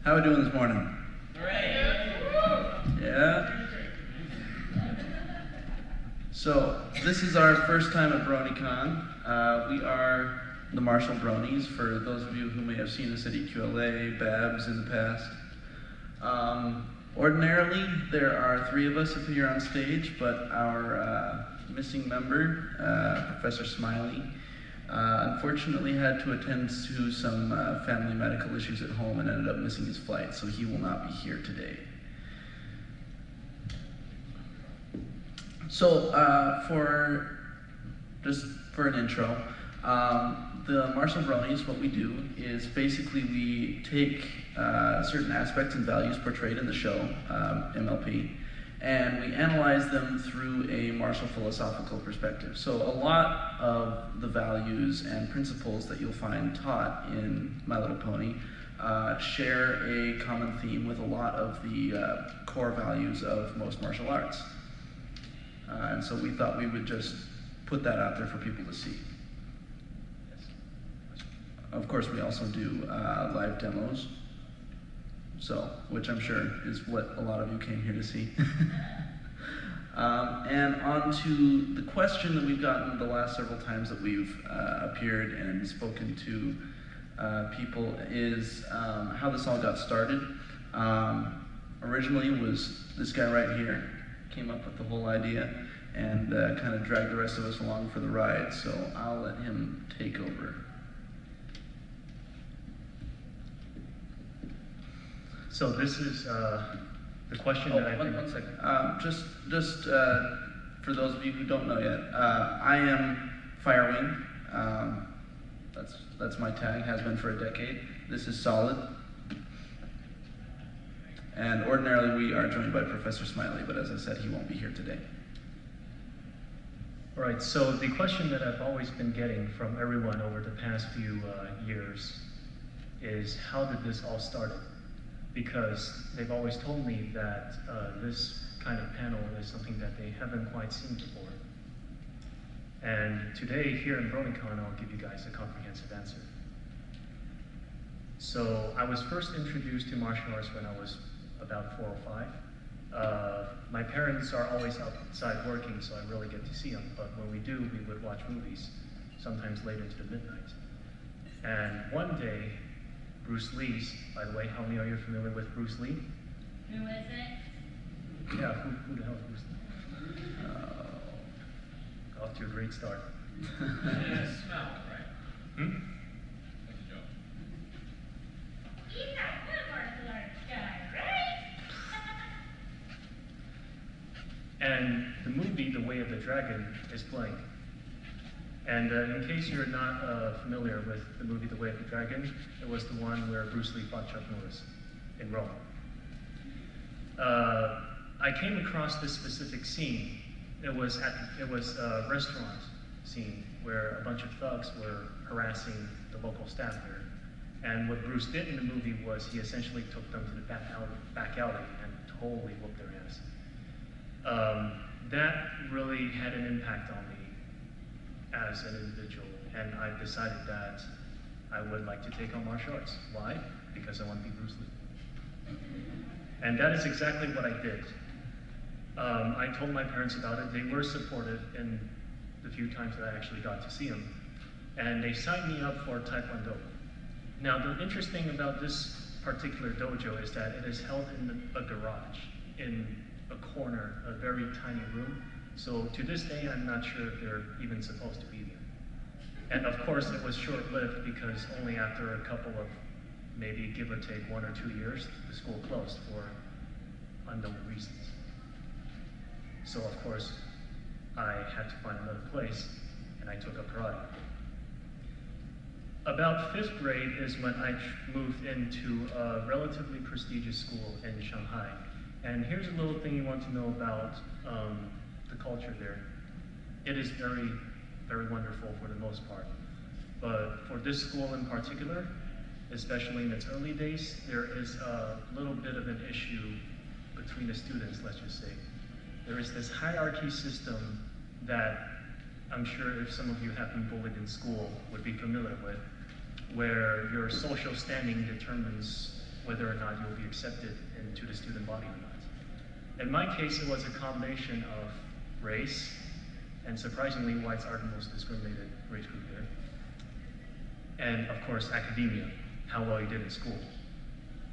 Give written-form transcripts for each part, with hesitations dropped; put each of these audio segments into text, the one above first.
How are we doing this morning? Great. Yeah? So, this is our first time at BronyCon. We are the Marshall Bronies, for those of you who may have seen us at EQLA, Babs in the past. Ordinarily, there are 3 of us up here on stage, but our missing member, Professor Smiley, unfortunately had to attend to some family medical issues at home and ended up missing his flight, so he will not be here today. So, for an intro, the Marshall Bronies, what we do is basically we take certain aspects and values portrayed in the show, MLP, and we analyze them through a Marshall philosophical perspective. So a lot of the values and principles that you'll find taught in My Little Pony share a common theme with a lot of the core values of most martial arts. And so we thought we would just put that out there for people to see. Of course, we also do live demos, which I'm sure is what a lot of you came here to see. And on to the question that we've gotten the last several times that we've appeared and spoken to people is how this all got started. Originally was this guy right here, came up with the whole idea and kind of dragged the rest of us along for the ride, so I'll let him take over. So this is the question that I think... One second. Just for those of you who don't know yet, I am Firewing. That's my tag, has been for a decade. This is Solid. And ordinarily we are joined by Professor Smiley, but as I said, he won't be here today. All right, so the question that I've always been getting from everyone over the past few years is, how did this all start? Because they've always told me that this kind of panel is something that they haven't quite seen before. And today, here in BronyCon, I'll give you guys a comprehensive answer. So I was first introduced to martial arts when I was about 4 or 5. My parents are always outside working, so I really get to see them. But when we do, we would watch movies, sometimes late into the midnight. And one day, Bruce Lee's, by the way, how many are you familiar with Bruce Lee? Who is it? Yeah, who the hell is Bruce Lee? Off to a great start. Smell, right? Hmm? That's a joke. He's not the martial arts guy, right? And the movie, The Way of the Dragon, is playing. And in case you're not familiar with the movie The Way of the Dragon, it was the one where Bruce Lee fought Chuck Norris in Rome. I came across this specific scene. It was a restaurant scene where a bunch of thugs were harassing the local staff there. And what Bruce did in the movie was he essentially took them to the back alley and totally whooped their ass. That really had an impact on me as an individual, and I decided that I would like to take on martial arts. Why? Because I want to be Bruce Lee. And that is exactly what I did. I told my parents about it. They were supportive in the few times that I actually got to see them. And they signed me up for Taekwondo. Now, the interesting about this particular dojo is that it is held in a garage, in a corner, a very tiny room. So to this day, I'm not sure if they're even supposed to be there. And of course, it was short-lived because only after a couple of, maybe give or take 1 or 2 years, the school closed for unknown reasons. So of course, I had to find another place, and I took up karate. About 5th grade is when I moved into a relatively prestigious school in Shanghai. And here's a little thing you want to know about the culture there. It is very, very wonderful for the most part. But for this school in particular, especially in its early days, there is a little bit of an issue between the students, let's just say. There is this hierarchy system that I'm sure if some of you have been bullied in school would be familiar with, where your social standing determines whether or not you'll be accepted into the student body or not. In my case, it was a combination of race, and surprisingly, whites are the most discriminated race group there. And of course, academia, how well you did in school,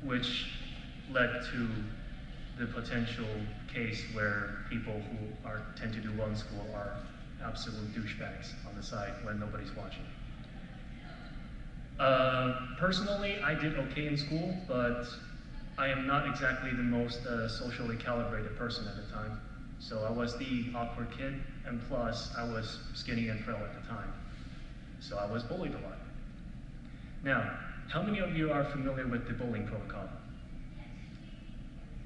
which led to the potential case where people who tend to do well in school are absolute douchebags on the side when nobody's watching. Personally, I did okay in school, but I am not exactly the most socially calibrated person at the time. So I was the awkward kid, and plus I was skinny and frail at the time. So I was bullied a lot. Now, how many of you are familiar with the bullying protocol?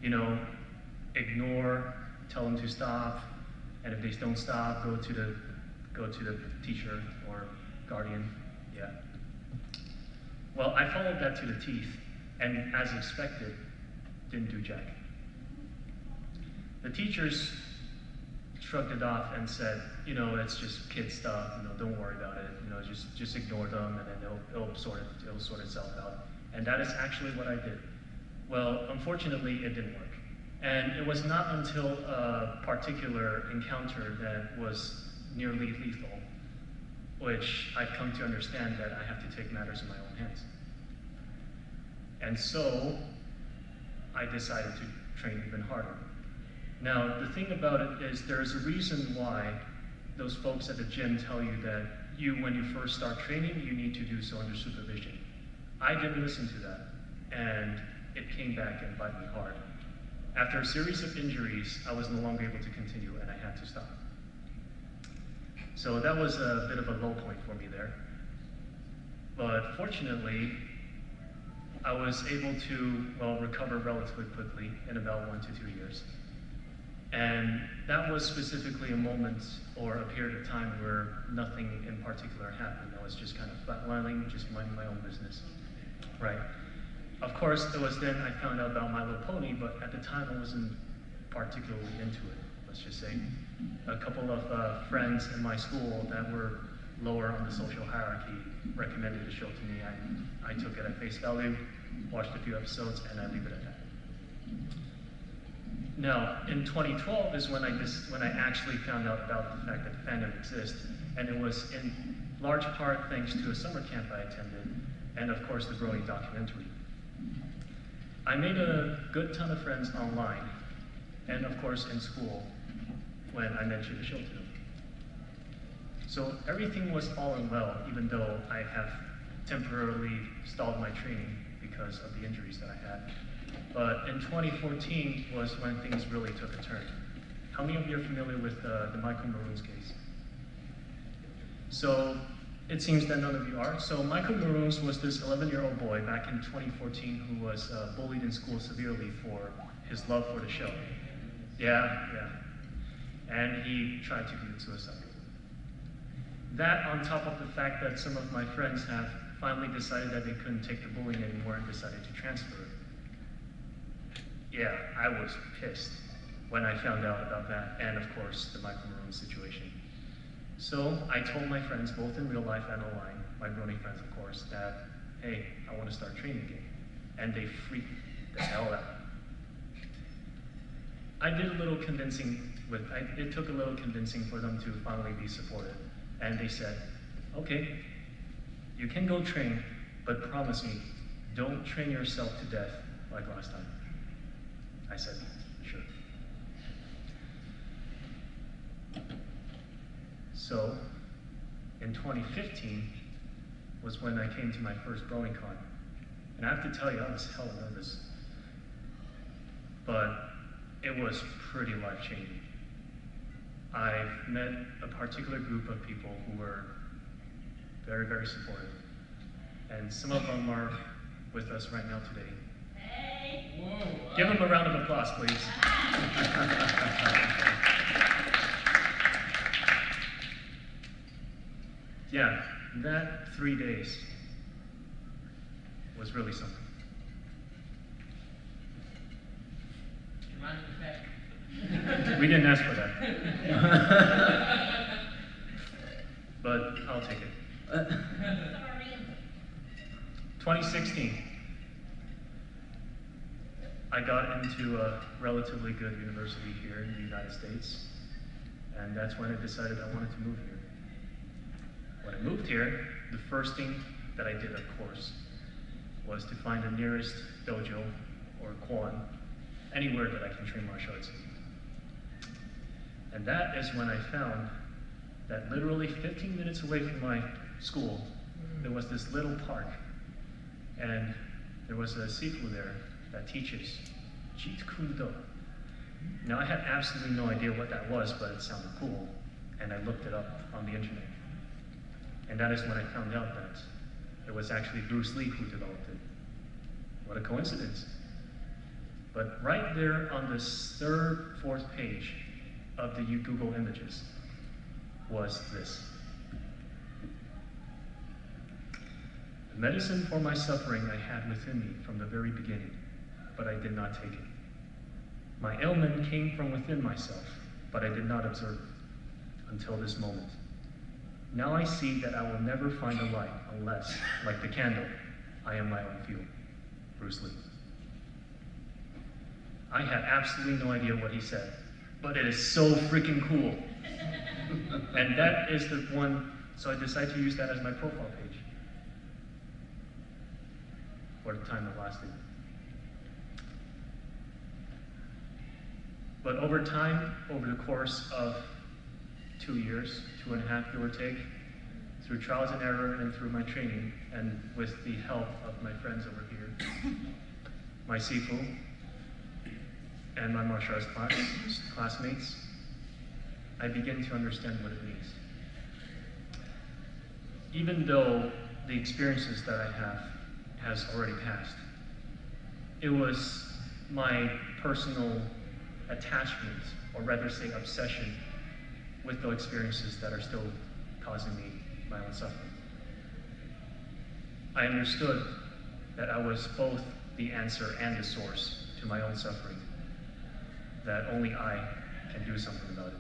You know, ignore, tell them to stop, and if they don't stop, go to the teacher or guardian. Yeah. Well, I followed that to the teeth, and as expected, didn't do jack. The teachers shrugged it off and said, you know, it's just kid stuff, you know, don't worry about it, you know, just ignore them, and then it'll sort itself out. And that is actually what I did. Well, unfortunately, it didn't work. And it was not until a particular encounter that was nearly lethal, which I've come to understand that I have to take matters in my own hands. And so, I decided to train even harder. Now, the thing about it is there's a reason why those folks at the gym tell you that when you first start training, you need to do so under supervision. I didn't listen to that, and it came back and bite me hard. After a series of injuries, I was no longer able to continue, and I had to stop. So that was a bit of a low point for me there. But fortunately, I was able to, recover relatively quickly in about 1 to 2 years. And that was specifically a moment or a period of time where nothing in particular happened. I was just kind of flatlining, just minding my own business. Right. Of course, it was then I found out about My Little Pony, but at the time I wasn't particularly into it, let's just say. A couple of friends in my school that were lower on the social hierarchy recommended the show to me. I took it at face value, watched a few episodes, and I leave it at that. Now, in 2012 is when I actually found out about the fact that the fandom exists, and it was in large part thanks to a summer camp I attended, and of course the Brony documentary. I made a good ton of friends online, and of course in school, when I mentioned the show to them. So everything was all in well, even though I have temporarily stalled my training because of the injuries that I had. But in 2014 was when things really took a turn. How many of you are familiar with the Michael Maroon's case? So it seems that none of you are. So Michael Maroon's was this 11-year-old boy back in 2014 who was bullied in school severely for his love for the show. Yeah. And he tried to commit suicide. That on top of the fact that some of my friends have finally decided that they couldn't take the bullying anymore and decided to transfer it. Yeah, I was pissed when I found out about that, and of course, the Michael Maroon situation. So I told my friends, both in real life and online, my Brony friends of course, that, hey, I want to start training again. And they freaked the hell out. I did a little convincing it took a little convincing for them to finally be supportive. And they said, okay, you can go train, but promise me, don't train yourself to death like last time. I said, sure. So, in 2015 was when I came to my first BronyCon. And I have to tell you, I was hella nervous. But it was pretty life-changing. I've met a particular group of people who were very, very supportive. And some of them are with us right now today. Hey. Whoa. Give them a round of applause, please. Yeah, that 3 days was really something. You mind if we back? We didn't ask for that. But I'll take it. Sorry. 2016. I got into a relatively good university here in the United States, and that's when I decided I wanted to move here. When I moved here, the first thing that I did, of course, was to find the nearest dojo or kwon, anywhere that I can train martial arts in. And that is when I found that literally 15 minutes away from my school, there was this little park, and there was a sifu there that teaches Jeet Kune Do. Now I had absolutely no idea what that was, but it sounded cool, and I looked it up on the internet. And that is when I found out that it was actually Bruce Lee who developed it. What a coincidence. But right there on this third, fourth page of the Google images was this. The medicine for my suffering I had within me from the very beginning, but I did not take it. My ailment came from within myself, but I did not observe it until this moment. Now I see that I will never find a light unless, like the candle, I am my own fuel. Bruce Lee. I had absolutely no idea what he said, but it is so freaking cool. And that is the one, so I decided to use that as my profile page for the time that lasted. But over time, over the course of 2 years, 2.5 give or take, through trials and error and through my training, and with the help of my friends over here, my sifu, and my martial arts classmates, I begin to understand what it means. Even though the experiences that I have has already passed, it was my personal attachment, or rather say obsession, with those experiences that are still causing me my own suffering. I understood that I was both the answer and the source to my own suffering, that only I can do something about it.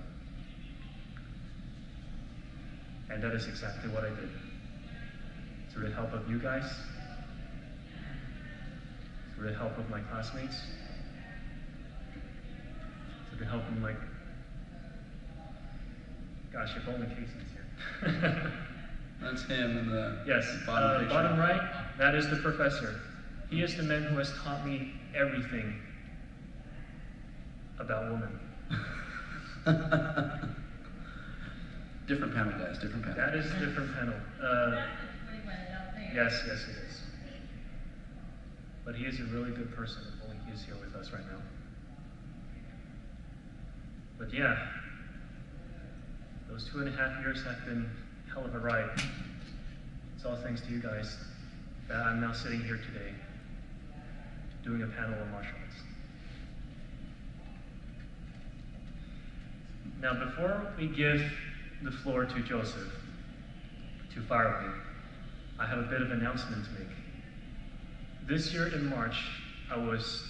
And that is exactly what I did. Through the help of you guys, through the help of my classmates, through the help of my, gosh, if only Casey's here. That's him in the yes, bottom picture. Bottom right, that is the professor. He is the man who has taught me everything about women. Different panel, guys, different panel. That is a different panel. Yes, yes it is. But he is a really good person, if only he is here with us right now. But yeah, those 2.5 years have been a hell of a ride. It's all thanks to you guys that I'm now sitting here today doing a panel on martial arts. Now, before we give the floor to Joseph to fire me, I have a bit of an announcement to make. This year in March, I was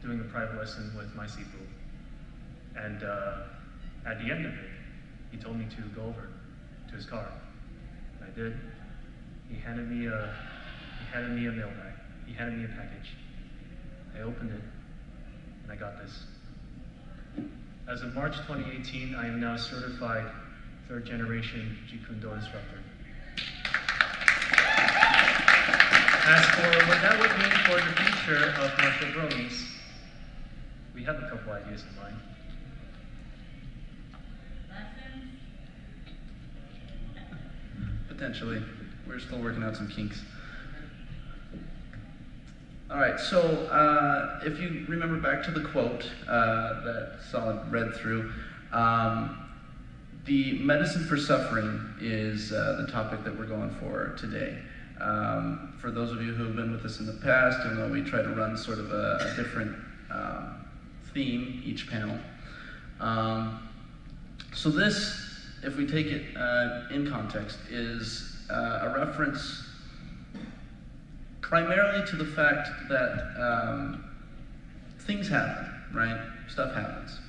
doing a private lesson with my sifu, and at the end of it, he told me to go over to his car, and I did. He handed me a mail bag. He handed me a package. I opened it, and I got this. As of March 2018, I am now a certified third-generation Jeet Kune Do instructor. As for what that would mean for the future of martial bronies, we have a couple ideas in mind. Potentially. We're still working out some kinks. All right, so if you remember back to the quote that Solid read through, the medicine for suffering is the topic that we're going for today. For those of you who have been with us in the past, you'll know we try to run sort of a different theme each panel. So this, if we take it in context, is a reference primarily to the fact that things happen, right? Stuff happens.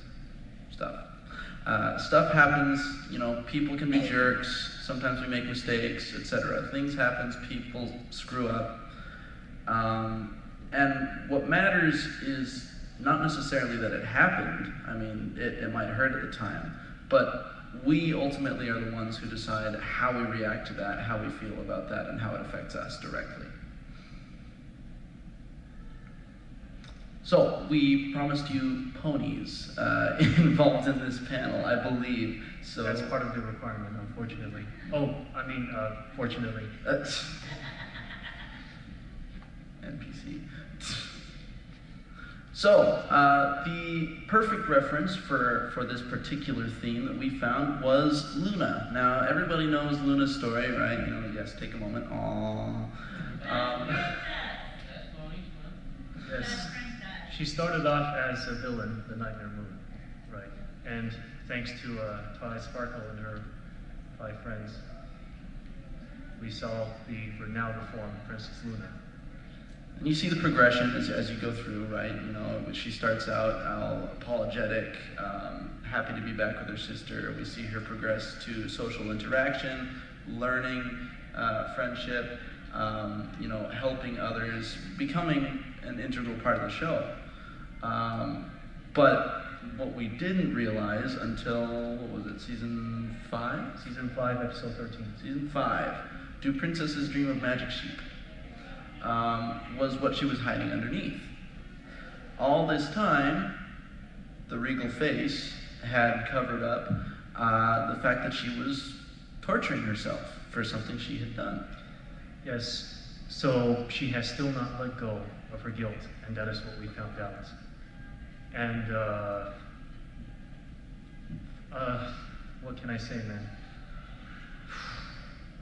Stuff happens, you know, people can be jerks, sometimes we make mistakes, etc. Things happen, people screw up. And what matters is not necessarily that it happened. I mean, it might hurt at the time, but we ultimately are the ones who decide how we react to that, how we feel about that, and how it affects us directly. So, we promised you ponies involved in this panel, I believe. So That's part of the requirement, unfortunately. Oh, I mean, fortunately. NPC. So, the perfect reference for this particular theme that we found was Luna. Now, everybody knows Luna's story, right? You know, yes, take a moment. Aww. Yes. She started off as a villain, the Nightmare Moon, right? And thanks to Twilight Sparkle and her 5 friends, we saw the now reformed Princess Luna. And you see the progression as you go through, right? You know, she starts out all apologetic, happy to be back with her sister. We see her progress to social interaction, learning, friendship, you know, helping others, becoming an integral part of the show. But what we didn't realize until, what was it, season 5? Season 5, episode 13. Season 5, Do Princesses Dream of Magic Sheep? Was what she was hiding underneath. All this time, the regal face had covered up the fact that she was torturing herself for something she had done. Yes, so she has still not let go of her guilt, and that is what we found out. And what can I say, man?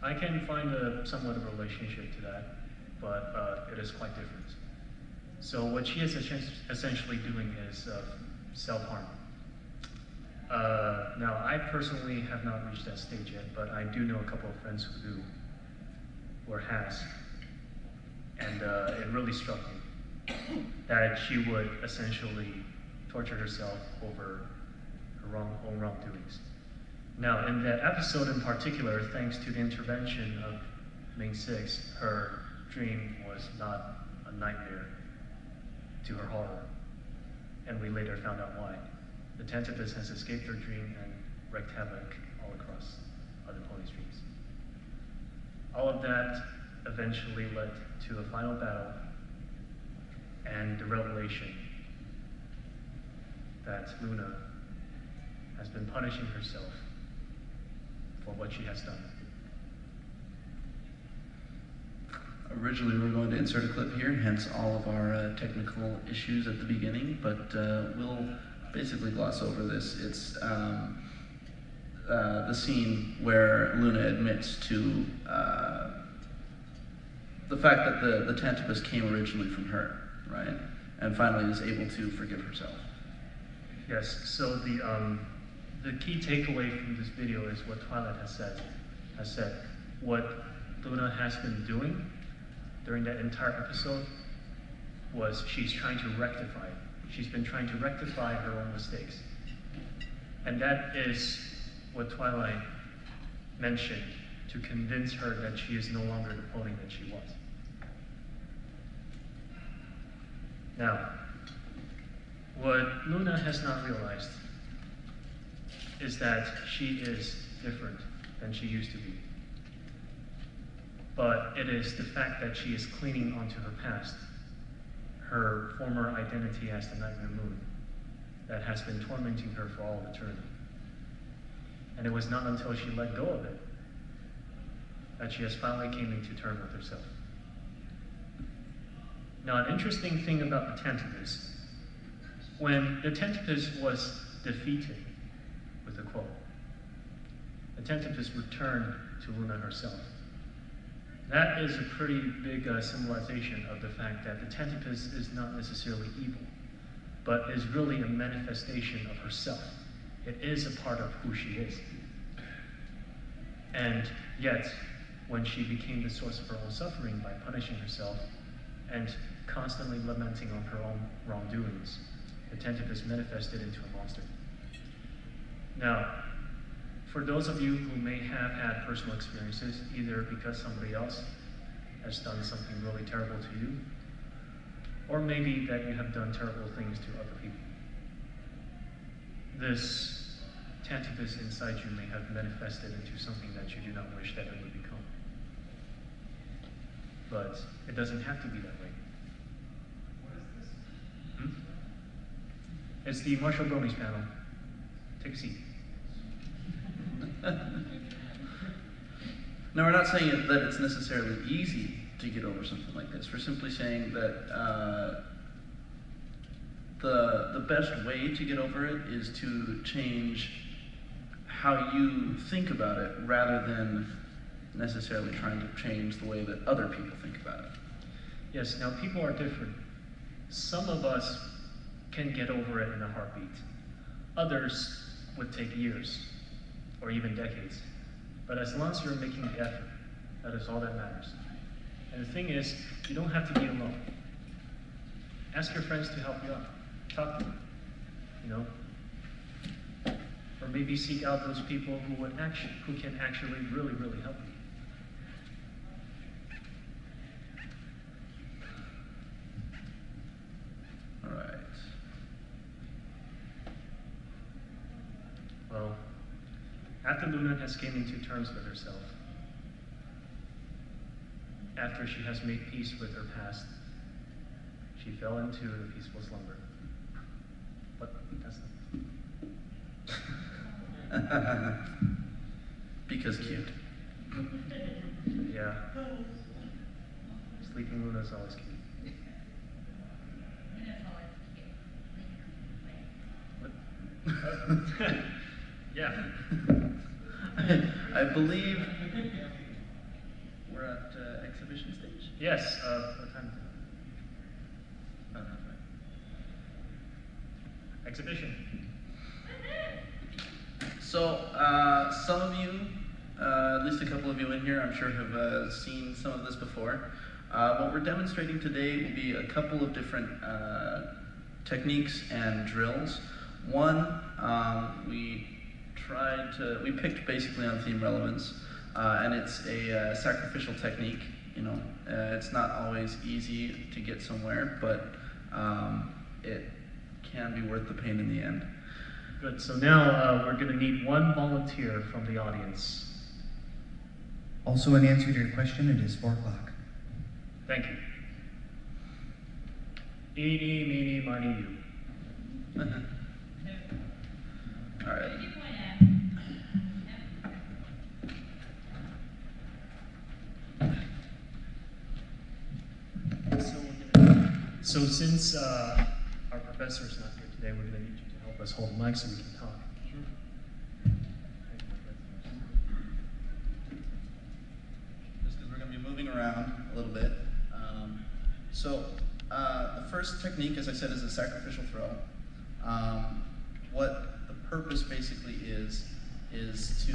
I can find somewhat of a relationship to that, but it is quite different. So what she is essentially doing is self-harm. Now, I personally have not reached that stage yet, but I do know a couple of friends who do, or has. And it really struck me that she would essentially torture herself over her own wrongdoings. Now, in that episode in particular, thanks to the intervention of Main Six, her dream was not a nightmare to her horror. And we later found out why. The Tentipus has escaped her dream and wreaked havoc all across other ponies' dreams. All of that eventually led to a final battle and the revelation that Luna has been punishing herself for what she has done. Originally, we were going to insert a clip here, hence all of our technical issues at the beginning, but we'll basically gloss over this. It's the scene where Luna admits to the fact that the Tentipus came originally from her, right? And finally is able to forgive herself. Yes, so the key takeaway from this video is what Twilight has said. What Luna has been doing during that entire episode was she's trying to rectify it. She's been trying to rectify her own mistakes. And that is what Twilight mentioned to convince her that she is no longer the pony that she was. Now, what Luna has not realized is that she is different than she used to be. But it is the fact that she is clinging onto her past, her former identity as the Nightmare Moon, that has been tormenting her for all of eternity. And it was not until she let go of it that she has finally came into terms with herself. Now, an interesting thing about the Tentipus, when the Tentipus was defeated with a quote, the Tentipus returned to Luna herself. That is a pretty big symbolization of the fact that the Tentipus is not necessarily evil, but is really a manifestation of herself. It is a part of who she is. And yet, when she became the source of her own suffering by punishing herself and constantly lamenting on her own wrongdoings, the Tentipus manifested into a monster. Now, for those of you who may have had personal experiences, either because somebody else has done something really terrible to you, Or maybe that you have done terrible things to other people. This tantibus inside you may have manifested into something that you do not wish that it would become. But it doesn't have to be that way. What is this? It's the Martial Bronies panel. Take a seat. No, we're not saying that it's necessarily easy to get over something like this. We're simply saying that the best way to get over it is to change how you think about it rather than necessarily trying to change the way that other people think about it. Yes, now people are different. Some of us can get over it in a heartbeat. Others would take years or even decades. But as long as you're making the effort, that is all that matters. And the thing is, you don't have to be alone. Ask your friends to help you out. Talk to them, you know? Or maybe seek out those people who can actually really, really help you. All right. Well, after Luna has came into terms with herself, after she has made peace with her past, she fell into a peaceful slumber. But that's not. Because cute. Yeah. Sleeping Luna is always cute. And it's always cute. What? Yeah. I believe we're at exhibition stage. Yes. What time is it? Oh, that's right. Exhibition. So, some of you, at least a couple of you in here, I'm sure have seen some of this before. What we're demonstrating today will be a couple of different techniques and drills. One, we picked basically on theme relevance, and it's a sacrificial technique. You know, it's not always easy to get somewhere, but it can be worth the pain in the end. Good. So now we're going to need one volunteer from the audience. Also, in answer to your question, it is 4 o'clock. Thank you. Eeny, meeny, miny, you. All right. What did you point at? So since our professor is not here today, we're going to need you to help us hold the mic so we can talk. Just because we're going to be moving around a little bit. The first technique, as I said, is a sacrificial throw. What the purpose basically is to,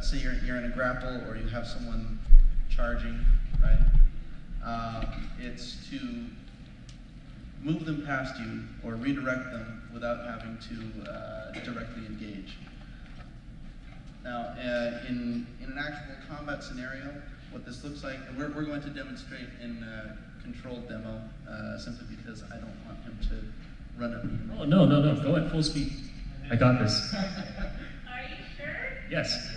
say you're in a grapple or you have someone charging, right? It's to move them past you or redirect them without having to directly engage. Now, in an actual combat scenario, what this looks like, and we're going to demonstrate in a controlled demo, simply because I don't want him to run at me. Oh, no. Go at full speed. I got this. Are you sure? Yes.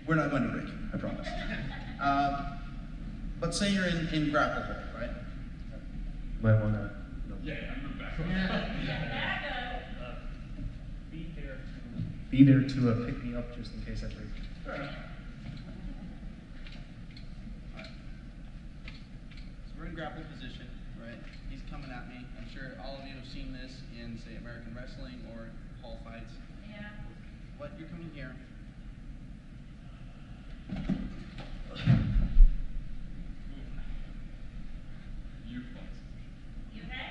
We're not going to break him, I promise. But say you're in grapple hold, right? Might want to be there to pick me up just in case I break. So we're in grapple position, right? He's coming at me. I'm sure all of you have seen this in, say, American wrestling or hall fights. Yeah. What, you're coming here. You okay?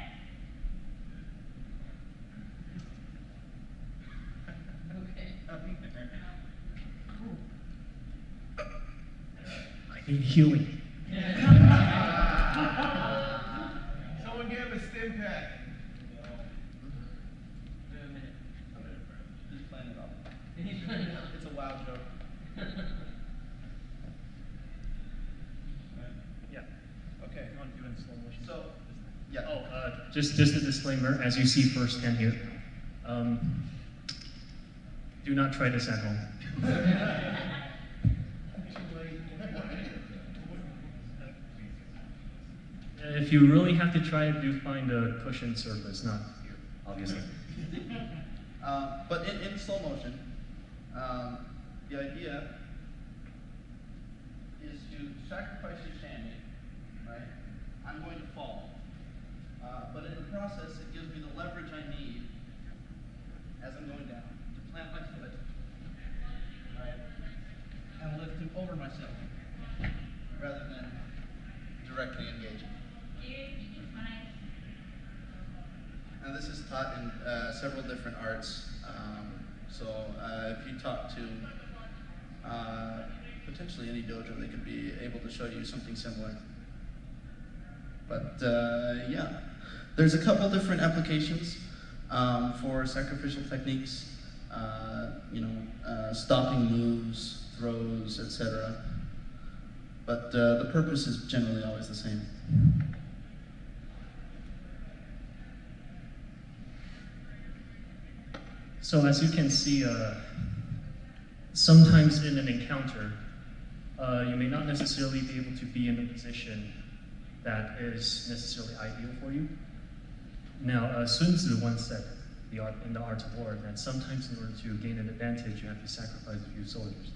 I need healing. Someone give him a stim pack. He's playing it off. It's a wild joke. Yeah. Okay. want to do in slow motion? So, yeah. Oh, just a disclaimer, as you see firsthand here. Do not try this at home. If you really have to try it, do find a cushion surface, not here, obviously. But in slow motion, the idea is to sacrifice your standing, right? I'm going to fall. But in the process, it gives me the leverage I need as I'm going down to plant my foot, right? And lift him over myself rather than directly engaging. Now this is taught in several different arts. So if you talk to potentially any dojo, they could be able to show you something similar. But yeah, there's a couple different applications for sacrificial techniques. Stopping moves, throws, etc. But the purpose is generally always the same. So as you can see, sometimes in an encounter, you may not necessarily be able to be in a position that is necessarily ideal for you. Now, Sun Tzu once said in the Art of War that sometimes in order to gain an advantage, you have to sacrifice a few soldiers.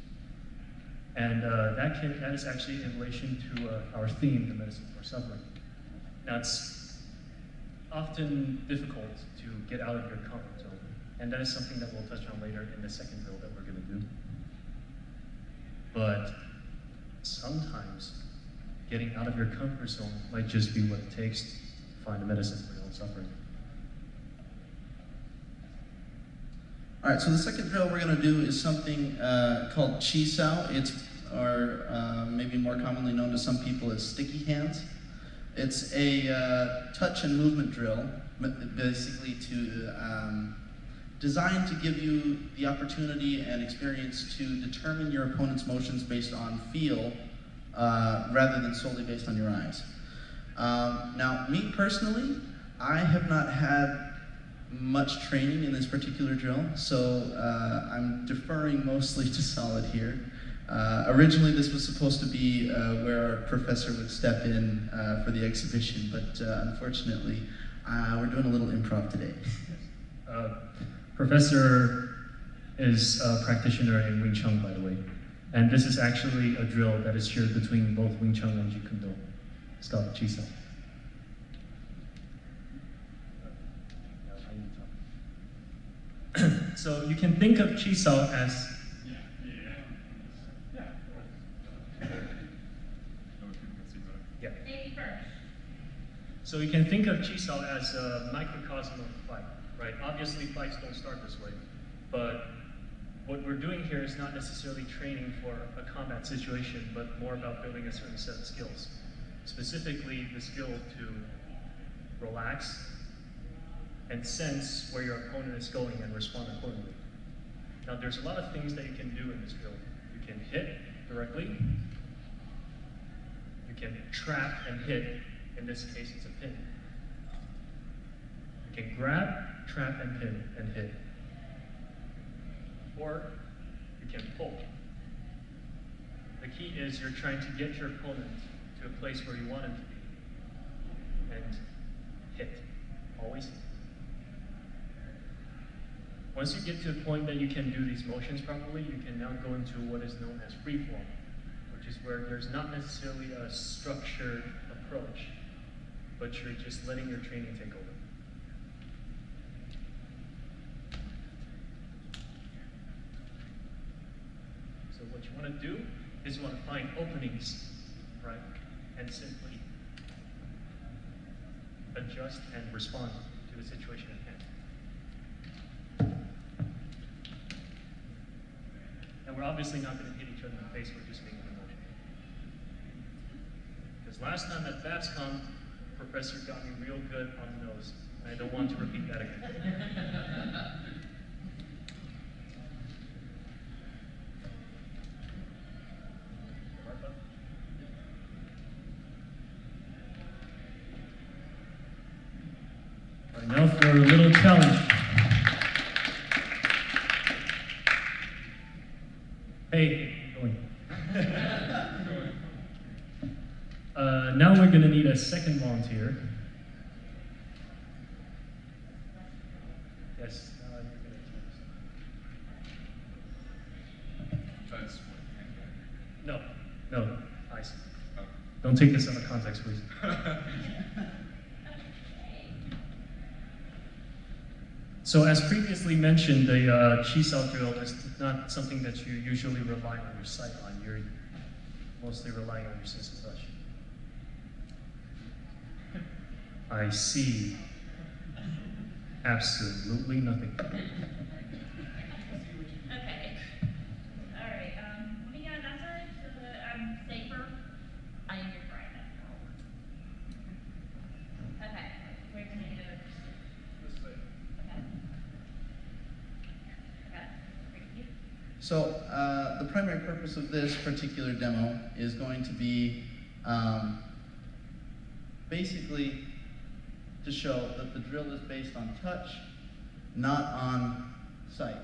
And that is actually in relation to our theme, the medicine for suffering. Now, it's often difficult to get out of your comfort zone. And that is something that we'll touch on later in the second drill that we're going to do. But sometimes getting out of your comfort zone might just be what it takes to find a medicine for your own suffering. All right, so the second drill we're going to do is something called Chi Sao. It's maybe more commonly known to some people as sticky hands. It's a touch and movement drill, basically designed to give you the opportunity and experience to determine your opponent's motions based on feel rather than solely based on your eyes. Now, me personally, I have not had much training in this particular drill, so I'm deferring mostly to Solid here. Originally, this was supposed to be where our professor would step in for the exhibition, but unfortunately, we're doing a little improv today. Professor is a practitioner in Wing Chun, by the way. And this is actually a drill that is shared between both Wing Chun and Jeet Kune Do. It's called Chi Sao. So you can think of Chi Sao as So you can think of Chi Sao as a microcosm of fight, right? Obviously, fights don't start this way, but what we're doing here is not necessarily training for a combat situation, but more about building a certain set of skills. Specifically, the skill to relax and sense where your opponent is going and respond accordingly. Now, there's a lot of things that you can do in this drill. You can hit directly. You can trap and hit. In this case, it's a pin. You can grab, trap, and pin and hit. Or you can pull. The key is you're trying to get your opponent to a place where you want him to be. And hit. Always hit. Once you get to a point that you can do these motions properly, you can now go into what is known as free form, which is where there's not necessarily a structured approach, but you're just letting your training take over. So what you want to do is you want to find openings, right? And simply adjust and respond to the situation at hand. And we're obviously not going to hit each other in the face, we're just making a motion. Because last time at BabsCon, Professor got me real good on the nose. I don't want to repeat that again. And now for a little challenge. Hey, how you going? Now we're going to need a second volunteer. Yes, you're going to No, ice. Don't take this out of context, please. So as previously mentioned, the chi drill is not something that you usually rely on your sight on. You're mostly relying on your sense of touch. I see absolutely nothing. Okay. All right. Let me get an answer so that I'm safer. I am your friend. Okay. We're gonna need a. This way. Okay. Okay. Thank you. So the primary purpose of this particular demo is going to be basically to show that the drill is based on touch, not on sight.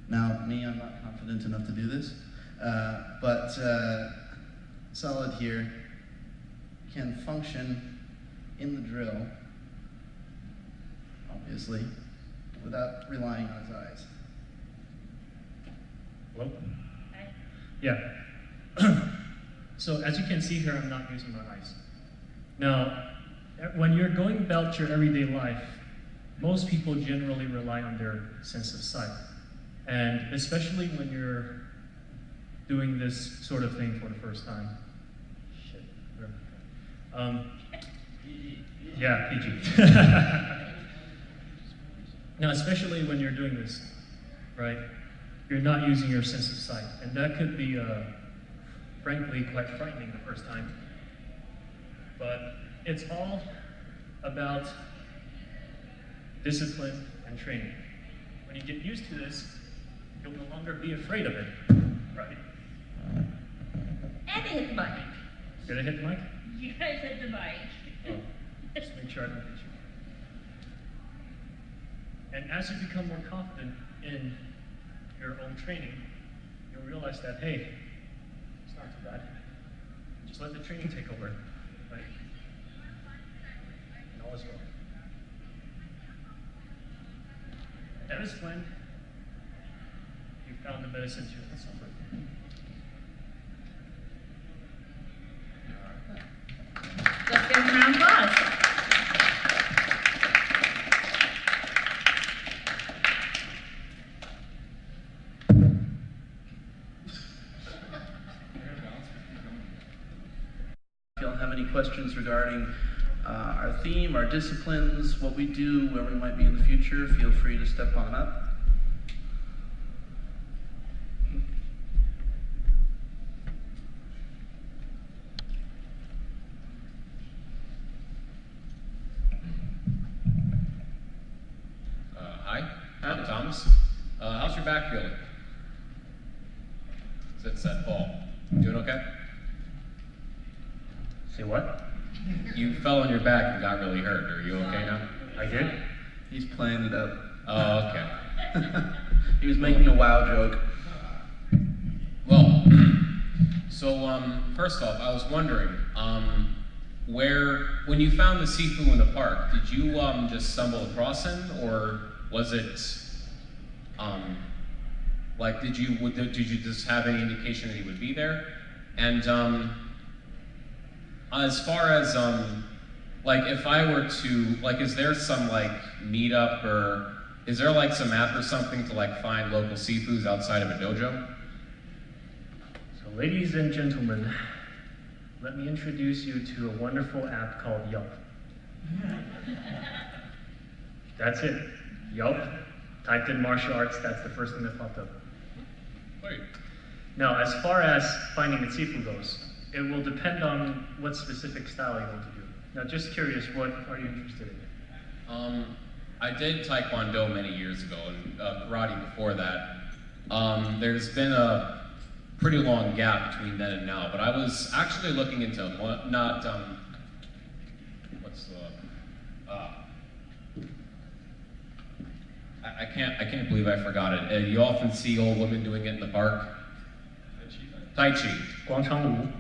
Now, me, I'm not confident enough to do this, but Solid here can function in the drill, obviously, without relying on his eyes. Hello? Hi. Yeah. So as you can see here, I'm not using my eyes. Now, when you're going about your everyday life, most people generally rely on their sense of sight. And especially when you're doing this sort of thing for the first time. Shit. Yeah, PG. Now, especially when you're doing this, right? You're not using your sense of sight. And that could be, frankly, quite frightening the first time. But it's all about discipline and training. When you get used to this, you'll no longer be afraid of it, right? And it hit the mic. Did I hit the mic? You guys hit the mic. Oh, just make sure I don't hit you. And as you become more confident in your own training, you'll realize that, hey, it's not too bad. Just let the training take over, right? And all is well. That is when you found the medicine to your suffering. Let's give him a round of applause. If y'all have any questions regarding our theme, our disciplines, what we do, where we might be in the future, feel free to step on up. Hi, I'm Thomas. How's your back feeling? Since that fall. Doing okay? Say what? You fell on your back and got really hurt. Are you okay now? I did? He's playing it up. Oh, okay. He was making a wow joke. Well, so first off, I was wondering, when you found the Sifu in the park, did you just stumble across him, or was it, like, did you just have any indication that he would be there? And as far as like, if I were to, like, is there some like meetup, or is there like some app or something to like find local Sifus outside of a dojo? So ladies and gentlemen, let me introduce you to a wonderful app called Yelp. That's it, Yelp. Typed in martial arts, that's the first thing that popped up. Wait. Now, as far as finding the Sifu goes, it will depend on what specific style you want to do. Now, just curious, what are you interested in? I did Taekwondo many years ago, and karate before that. There's been a pretty long gap between then and now, but I was actually looking into I can't believe I forgot it. You often see old women doing it in the park. Tai Chi. 广场舞.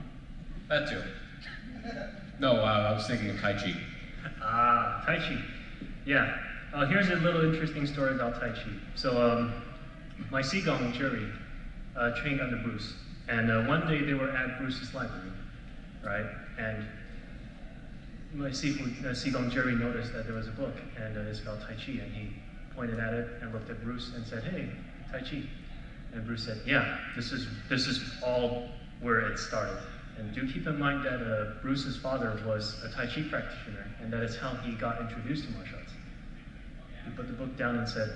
That too. No, I was thinking of Tai Chi. Ah, Tai Chi. Yeah. Here's a little interesting story about Tai Chi. So, my Qigong Jerry trained under Bruce. And one day they were at Bruce's library, right? And my Qigong Jerry noticed that there was a book, and it's about Tai Chi, and he pointed at it and looked at Bruce and said, "Hey, Tai Chi." And Bruce said, "Yeah, this is all where it started." And do keep in mind that Bruce's father was a Tai Chi practitioner, and that is how he got introduced to martial arts. He put the book down and said,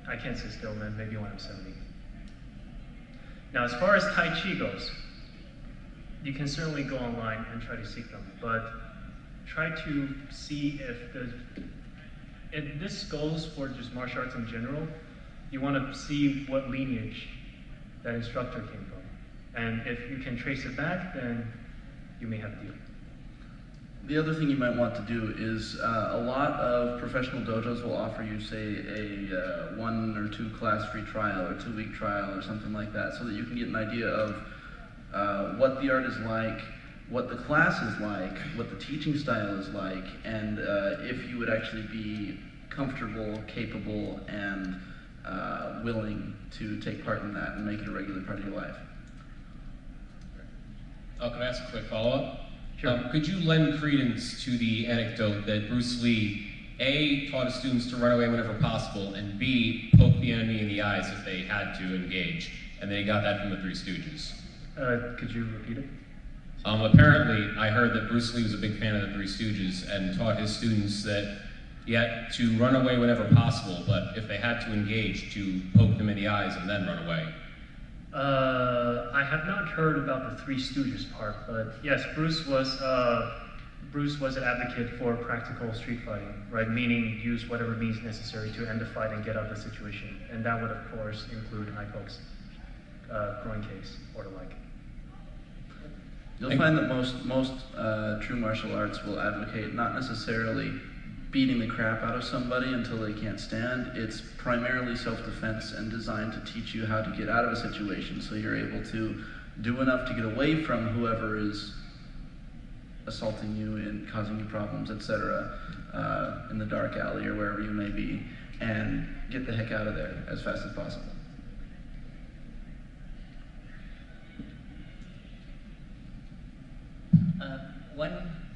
"I can't sit still, man, maybe when I'm 70. Now, as far as Tai Chi goes, you can certainly go online and try to seek them, but try to see if this goes for just martial arts in general, you want to see what lineage that instructor came from. And if you can trace it back, then you may have a deal. The other thing you might want to do is a lot of professional dojos will offer you, say, a 1 or 2 class free trial or 2-week trial or something like that, so that you can get an idea of what the art is like, what the class is like, what the teaching style is like, and if you would actually be comfortable, capable, and willing to take part in that and make it a regular part of your life. Oh, can I ask a quick follow-up? Sure. Could you lend credence to the anecdote that Bruce Lee, A, taught his students to run away whenever possible, and B, poke the enemy in the eyes if they had to engage, and they got that from the Three Stooges? Could you repeat it? Apparently, I heard that Bruce Lee was a big fan of the Three Stooges and taught his students that he had to run away whenever possible, but if they had to engage, to poke them in the eyes and then run away. I have not heard about the Three Stooges part, but yes, Bruce was an advocate for practical street fighting, right? Meaning use whatever means necessary to end the fight and get out of the situation, and that would of course include eye pokes, groin kicks, or the like. You'll find that most true martial arts will advocate not necessarily beating the crap out of somebody until they can't stand. It's primarily self-defense and designed to teach you how to get out of a situation so you're able to do enough to get away from whoever is assaulting you and causing you problems, etc., in the dark alley or wherever you may be, and get the heck out of there as fast as possible.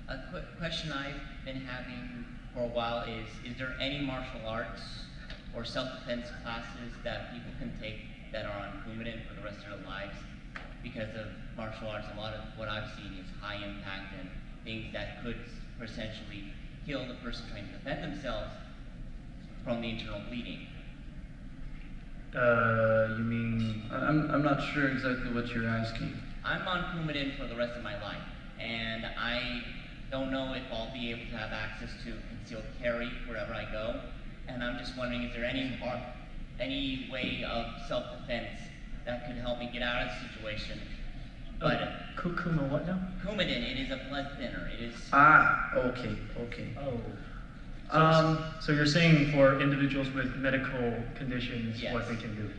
A quick question I've been having for a while is there any martial arts or self-defense classes that people can take that are on Kumiden for the rest of their lives? Because of martial arts, a lot of what I've seen is high impact and things that could essentially kill the person trying to defend themselves from the internal bleeding. You mean? I'm not sure exactly what you're asking. I'm on Kumiden for the rest of my life, and I don't know if I'll be able to have access to concealed carry wherever I go. And I'm just wondering, is there any way of self-defense that could help me get out of the situation? But Kuma what now? Coumadin, it is a blood thinner. It is. Ah, okay. Oh. So you're saying for individuals with medical conditions, Yes. what they can do?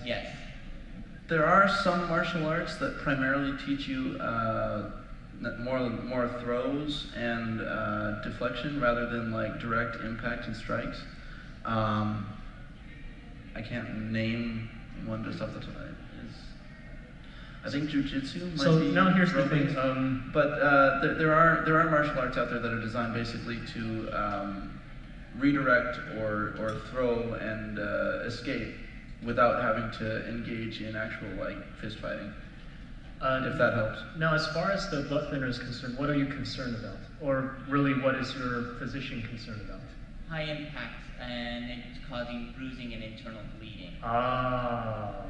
Yes. There are some martial arts that primarily teach you more throws and deflection rather than like direct impact and strikes. I can't name one just off the top of my head. I think jujitsu might be. So now here's the thing. But there are martial arts out there that are designed basically to redirect or throw and escape without having to engage in actual like fist fighting. If that helps. Now, as far as the blood thinner is concerned, what are you concerned about? Or really, what is your physician concerned about? High impact and it's causing bruising and internal bleeding. Ah.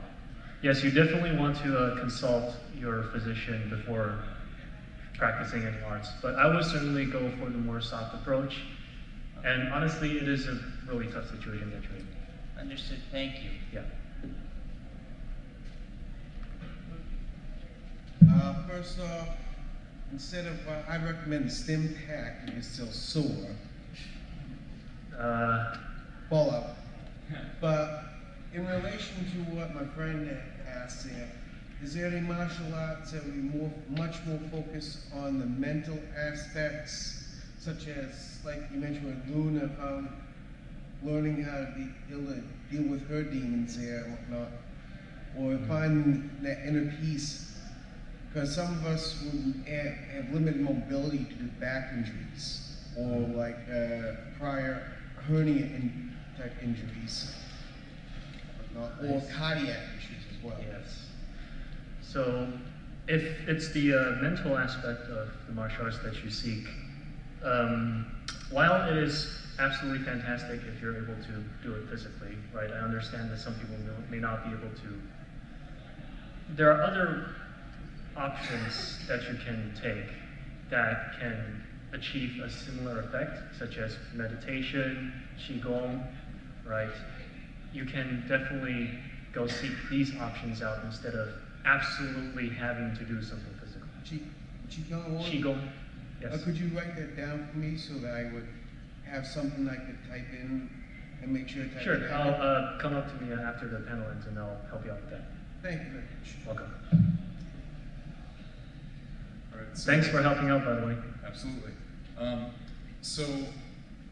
Yes, you definitely want to consult your physician before practicing any arts. But I would certainly go for the more soft approach. And honestly, it is a really tough situation that you're in. Understood. Thank you. Yeah. First off, instead of, I recommend the stim pack if you're still sore. ball out. But in relation to what my friend asked there, is there any martial arts that would be much more focused on the mental aspects, such as, like you mentioned with Luna about learning how to be able to deal with her demons there and whatnot, or finding that inner peace? Because some of us would have limited mobility due to back injuries, or like prior hernia type injuries, or cardiac issues as well. Yes. So, if it's the mental aspect of the martial arts that you seek, while it is absolutely fantastic if you're able to do it physically, right? I understand that some people may not be able to. There are other options that you can take that can achieve a similar effect, such as meditation, qigong, right? You can definitely go seek these options out instead of absolutely having to do something physical. Qigong? Qigong, yes. Could you write that down for me so that I would have something I could type in and make sure to type Sure, it down? I'll come up to me after the panel ends and I'll help you out with that. Thank you very much. Welcome. All right, so Thanks for helping out, by the way. Absolutely. So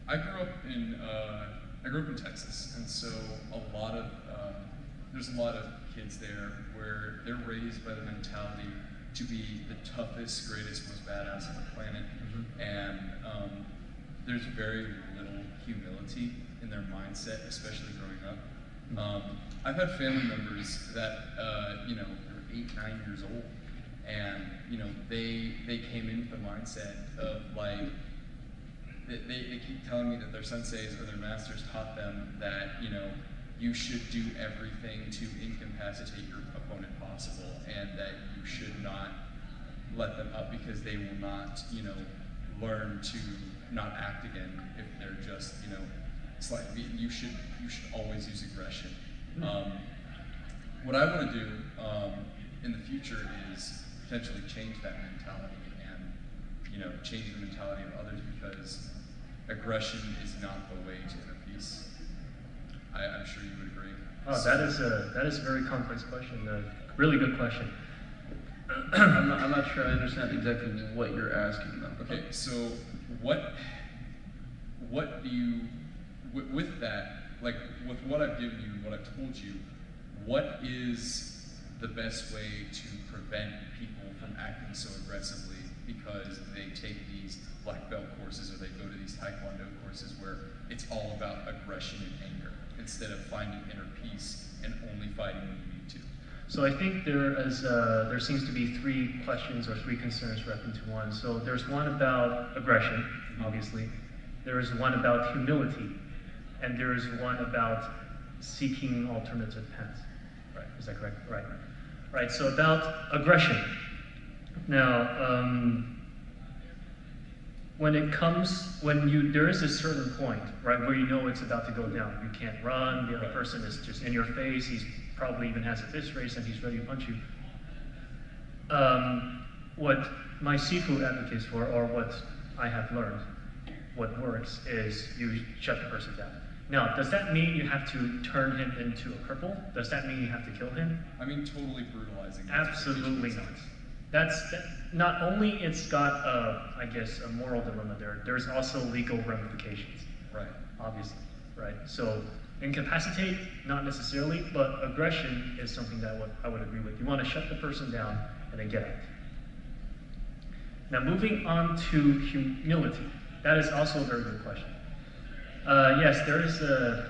I grew up in Texas, and so there's a lot of kids there where they're raised by the mentality to be the toughest, greatest, most badass on the planet, and there's very little humility in their mindset, especially growing up. I've had family members that they're 8, 9 years old, and they came into the mindset of like they keep telling me that their senseis or their masters taught them that you should do everything to incapacitate your opponent possible, and that you should not let them up because they will not learn to not act again if they're just slightly. You should always use aggression. What I want to do in the future is potentially change that mentality and change the mentality of others, because aggression is not the way to inner peace. I'm sure you would agree. Oh, that is a very complex question. A really good question. I'm not sure I understand exactly what you're asking though. Okay, so what do you, with that, like with what I've given you and what I've told you, what is the best way to prevent people from acting so aggressively because they take these black belt courses or they go to these taekwondo courses where it's all about aggression and anger instead of finding inner peace and only fighting when you need to? So I think there seems to be 3 questions or 3 concerns wrapped into one. So there's one about aggression, obviously. There is one about humility, and there is one about seeking alternative paths. Right? Is that correct? Right. Right. So about aggression. Now, there is a certain point, right, where you know it's about to go down. You can't run. The other person is just in your face. He's probably even has a fist race and he's ready to punch you. What my Sifu advocates for, or what I have learned, what works is you shut the person down. Now, does that mean you have to turn him into a cripple? Does that mean you have to kill him? I mean, totally brutalizing. Absolutely not. Not only it's got I guess a moral dilemma there. There's also legal ramifications. Right. Obviously, right. So incapacitate, not necessarily, but aggression is something that I would agree with. You want to shut the person down and then get out. Now, moving on to humility. That is also a very good question. Yes, there is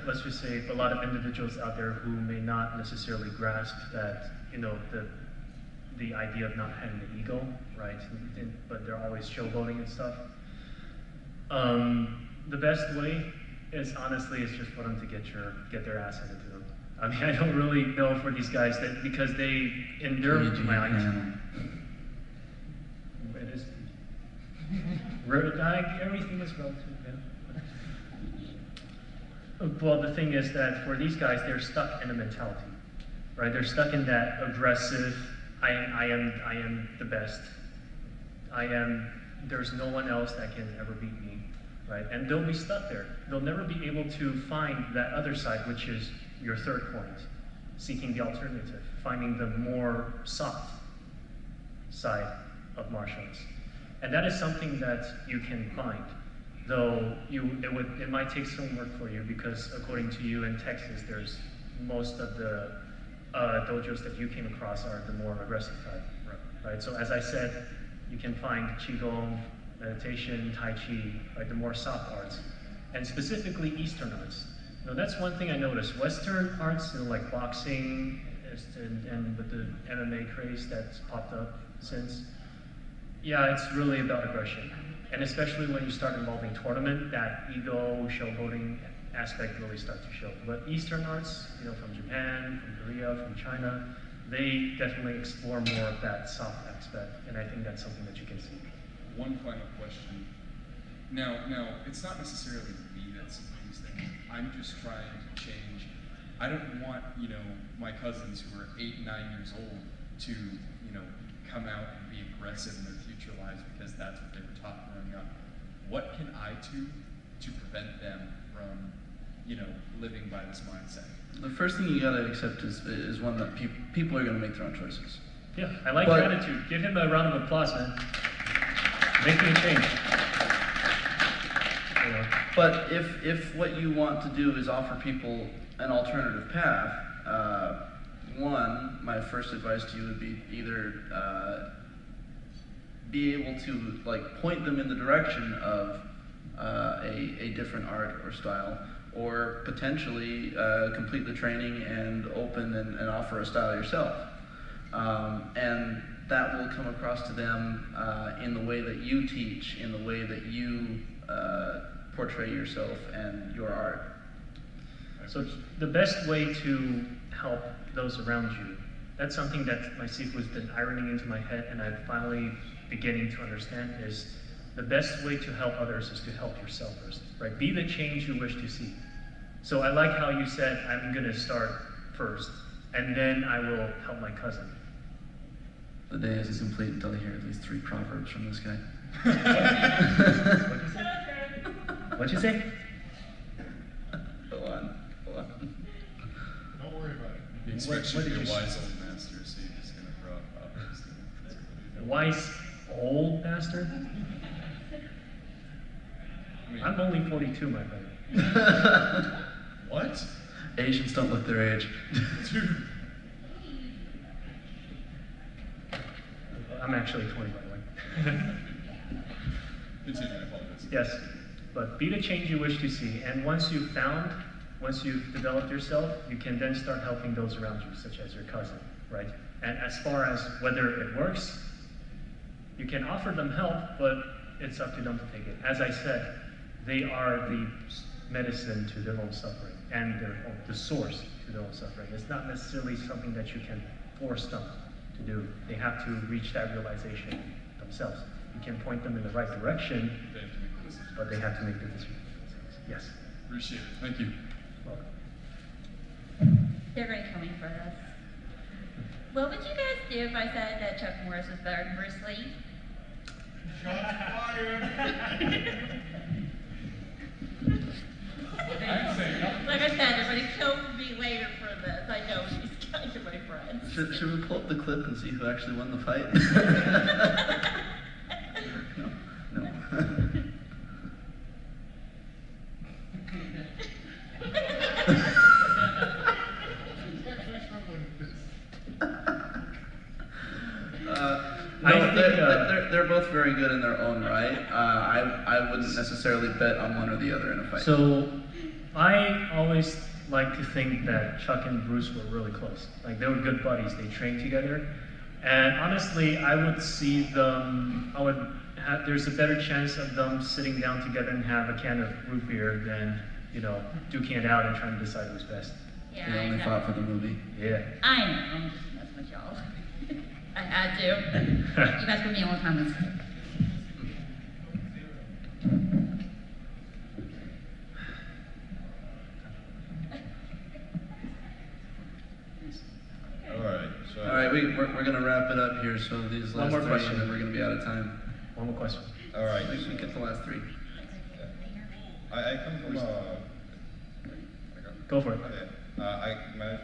let's just say a lot of individuals out there who may not necessarily grasp that, the idea of not having the ego, right? But they're always showboating and stuff. The best way is just for them to get their ass handed to them. I mean, I don't really know for these guys that because they in their mind. It is. Everything is relative. Yeah. Well, the thing is that for these guys, they're stuck in a mentality, right? They're stuck in that aggressive. I am the best. There's no one else that can ever beat me. right? And they'll be stuck there. They'll never be able to find that other side, which is your third point, seeking the alternative, finding the more soft side of martial arts. And that is something that you can find, though it might take some work for you, because according to you in Texas, there's most of the dojos that you came across are the more aggressive type, right? So as I said, you can find Qigong, meditation, Tai Chi, right, the more soft arts, and specifically Eastern arts. Now that's one thing I noticed. Western arts, like boxing, and with the MMA craze that's popped up since, yeah, it's really about aggression. And especially when you start involving tournament, that ego, showboating aspect really starts to show. But Eastern arts, from Japan, from Korea, from China, they definitely explore more of that soft aspect, and I think that's something that you can see. One final question. Now, it's not necessarily me that's these things. I'm just trying to change. I don't want, my cousins who are 8 and 9 years old to, come out and be aggressive in their future lives because that's what they were taught growing up. What can I do to prevent them from, living by this mindset? The first thing you gotta accept is one that people are gonna make their own choices. Yeah, I like your attitude. Give him a round of applause, man. Making a change. But if what you want to do is offer people an alternative path, one, my first advice to you would be either be able to point them in the direction of a different art or style, or potentially complete the training and open and offer a style yourself. And that will come across to them in the way that you teach, in the way that you portray yourself and your art. So the best way to help those around you, that's something that my Sifu's been ironing into my head and I'm finally beginning to understand, is the best way to help others is to help yourself first, right? Be the change you wish to see. So I like how you said, I'm gonna start first, and then I will help my cousin. The day isn't complete until I hear at least 3 proverbs from this guy. What'd you say? Go on. Don't worry about it. He expects you to be a wise old master, so you're just going to throw out proverbs. Wise old bastard? I'm only 42, my friend. What? Asians don't look their age. Dude. I'm actually 20, by the way. Continue, I apologize. Yes, but be the change you wish to see, and once you've developed yourself, you can then start helping those around you, such as your cousin, right? And as far as whether it works, you can offer them help, but it's up to them to take it. As I said, they are the medicine to their own suffering, and the source to their own suffering. It's not necessarily something that you can force them to do. They have to reach that realization themselves. You can point them in the right direction, They have to make the decision. but they have to make the decision themselves. Yes. Appreciate it. Thank you. Welcome. They're going to kill me for this. What would you guys do if I said that Chuck Norris was better than Bruce Lee? Shots fired. Like I said, everybody kill me later for this. I know these guys are my friends. Should we pull up the clip and see who actually won the fight? No. They're both very good in their own right. I wouldn't necessarily bet on one or the other in a fight. So I always like to think that Chuck and Bruce were really close. Like they were good buddies. They trained together. And honestly, I would see them, there's a better chance of them sitting down together and have a can of root beer than, duking it out and trying to decide who's best. Yeah, They only fought for the movie. Yeah. I know. I'm just messing with y'all. I had to. You guys put me all the time. All right, we're gonna wrap it up here. So these One last more 3, question. and then we're gonna be out of time. One more question. All right. We get the last 3. I come from Go for it. my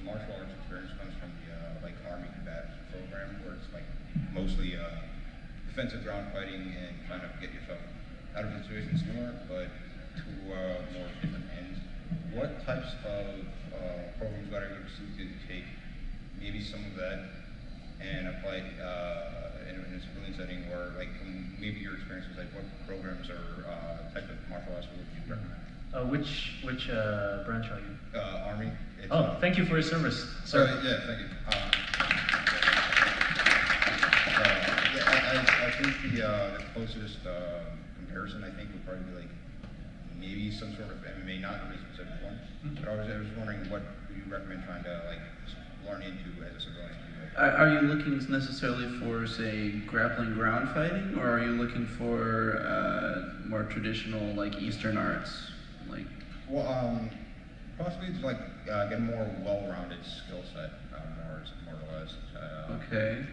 martial arts experience comes from the like Army combat program, where it's like mostly defensive ground fighting and trying to get yourself out of situations sooner, but to more different ends. What types of programs are you to take maybe some of that and apply it in a civilian setting, or like from maybe your experiences, like what programs or type of martial arts would you recommend? Which branch are you? Army. Oh, thank you for your service, sir. Yeah, thank you. I think the closest comparison, I think, would probably be like maybe some sort of MMA, not a really specific one. But I was wondering, what do you recommend trying to like learn into as a civilian? Are you looking necessarily for, say, grappling ground fighting, or are you looking for more traditional, like Eastern arts, like? Well, possibly to like get a more well-rounded skill set, more or less. Okay.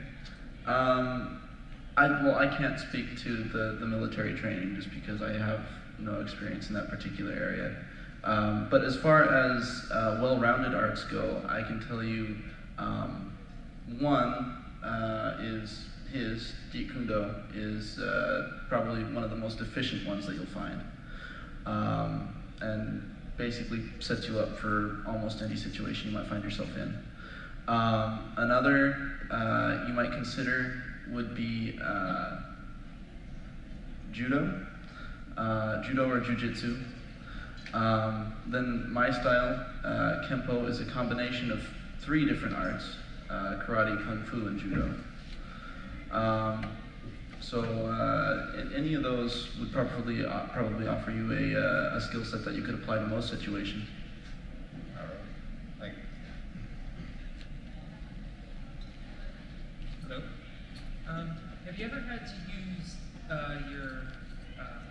I can't speak to the military training just because I have no experience in that particular area. But as far as well-rounded arts go, I can tell you one is Jeet Kune Do is probably one of the most efficient ones that you'll find, and basically sets you up for almost any situation you might find yourself in. Another you might consider would be Judo or Jiu-Jitsu. Then my style, Kempo, is a combination of 3 different arts, karate, kung fu, and judo. Any of those would probably offer you a skill set that you could apply to most situations. Thank you. Hello. Have you ever had to use your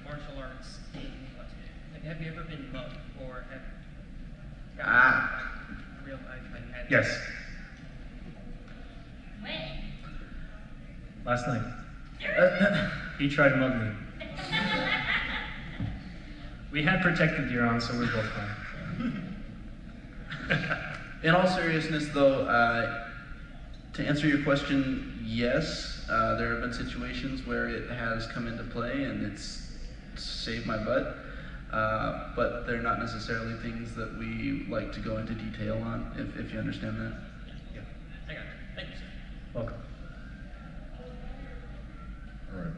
martial arts in, have you ever been mugged or have real life had? Yes. When? Last night. He tried to mug me. We had protective gear on, so we're both fine. In all seriousness, though, to answer your question, yes, there have been situations where it has come into play and it's saved my butt, but they're not necessarily things that we like to go into detail on, if you understand that. Yeah, I got it. Thank you, sir. Welcome. All right.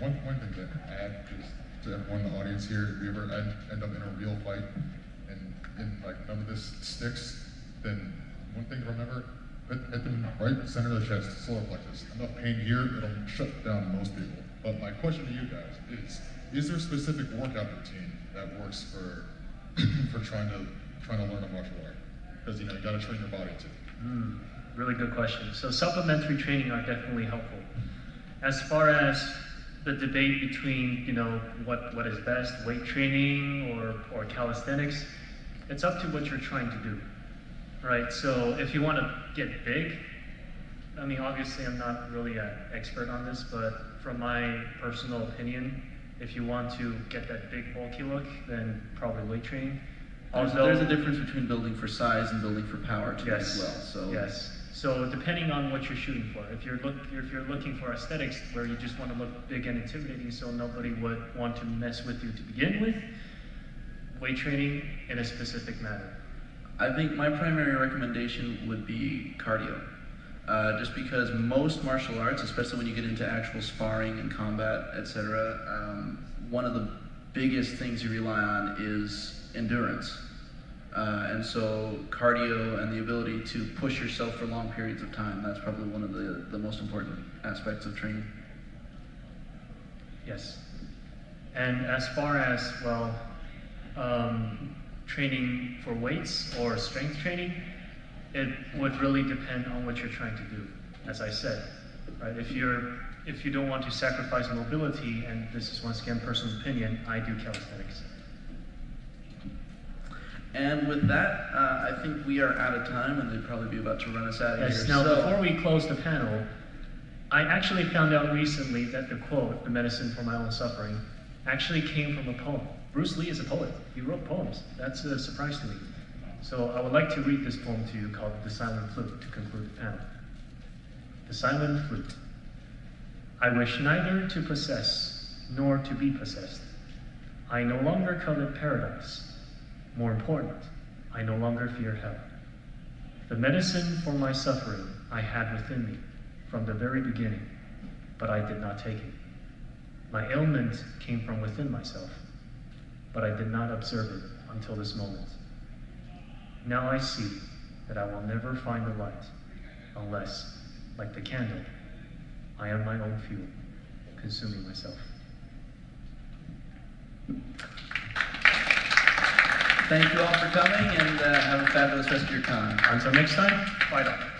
One thing to add is to everyone in the audience here: if you ever end up in a real fight and like none of this sticks, then one thing to remember: at the right center of the chest, solar plexus. Enough pain here, it'll shut down most people. But my question to you guys is there a specific workout routine that works for trying to learn a martial art? Because you got to train your body too. Really good question. So supplementary training are definitely helpful. As far as the debate between, what is best, weight training or calisthenics, it's up to what you're trying to do, right? So if you want to get big, I mean, obviously I'm not really an expert on this, but from my personal opinion, if you want to get that big bulky look, then probably weight training. There's a difference between building for size and building for power too, yes, as well. So yes. So depending on what you're shooting for, if you're looking for aesthetics where you just want to look big and intimidating, so nobody would want to mess with you to begin with, weight training in a specific manner. I think my primary recommendation would be cardio. Just because most martial arts, especially when you get into actual sparring and combat, etc., one of the biggest things you rely on is endurance. And so cardio and the ability to push yourself for long periods of time, that's probably one of the most important aspects of training. Yes. And as far as, training for weights or strength training, it would really depend on what you're trying to do, as I said. Right? If you don't want to sacrifice mobility, and this is once again personal opinion, I do calisthenics. And with that, I think we are out of time, and they'd probably be about to run us out of Yes. here. Now, before we close the panel, I actually found out recently that the quote, "the medicine for my own suffering," actually came from a poem. Bruce Lee is a poet. He wrote poems. That's a surprise to me. So I would like to read this poem to you called The Silent Flute to conclude the panel. The Silent Flute. I wish neither to possess nor to be possessed. I no longer covet paradise. More important, I no longer fear hell. The medicine for my suffering I had within me from the very beginning, but I did not take it. My ailment came from within myself, but I did not observe it until this moment. Now I see that I will never find the light unless, like the candle, I am my own fuel, consuming myself. Thank you all for coming, and have a fabulous rest of your con. Until next time, fight on.